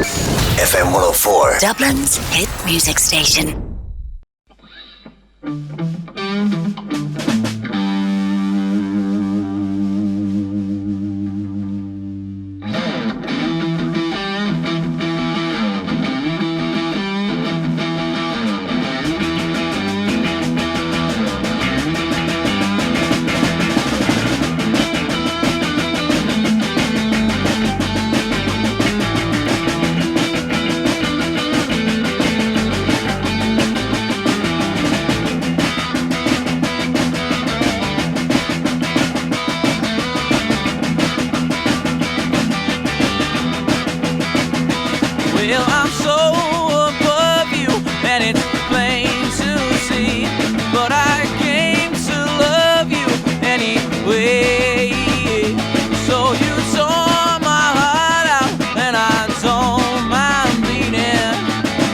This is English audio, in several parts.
FM104, Dublin's hit music station. Well, I'm so above you, and it's plain to see. But I came to love you anyway. So you tore my heart out, and I don't mind bleeding.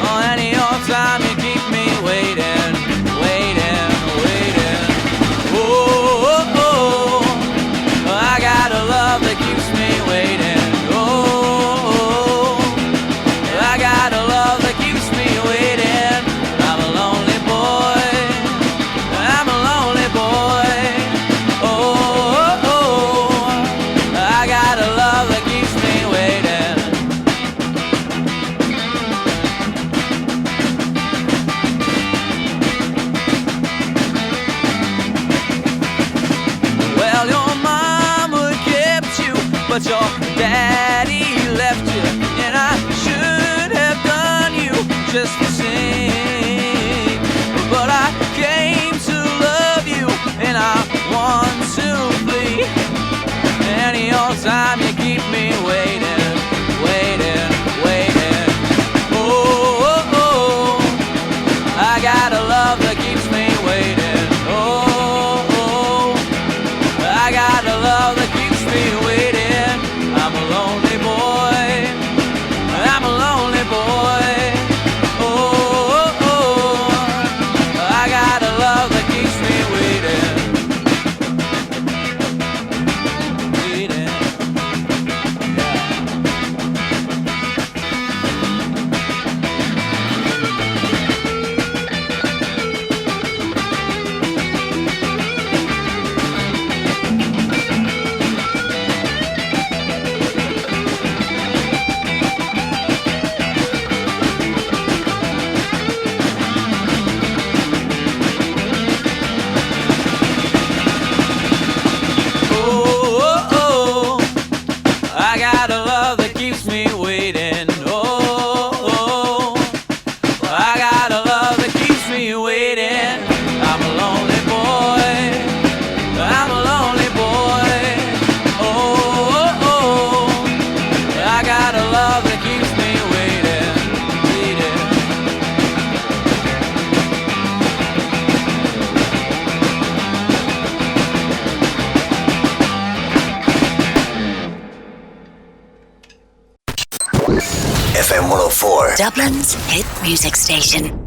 Oh, any old time you keep me waiting, waiting, waiting. Oh, oh, oh, I got a love that keeps me waiting. I got a love that keeps me waiting. I'm a lonely boy. I'm a lonely boy. Oh, oh, oh. I got a love that keeps me waiting. Well, your mama kept you, but your daddy left you, and I should have done you just the same. But I came to love you, and I want to flee. Any old time you keep me waiting, waiting, waiting. Oh, oh, oh, I got a love that keeps me waiting. Oh, oh, I got a love that keeps me waiting. I'm a lonely boy. I'm a lonely boy. Oh, oh, oh, I got a love that keeps me waiting. Waiting. Oh, oh, oh, I got a love that keeps me waiting. Oh, oh, I got a love that keeps me waiting. I'm a lonely boy. I'm a lonely boy. Oh, oh, oh, I got a love that keeps me waiting, waiting. FM104. Dublin's hit music station.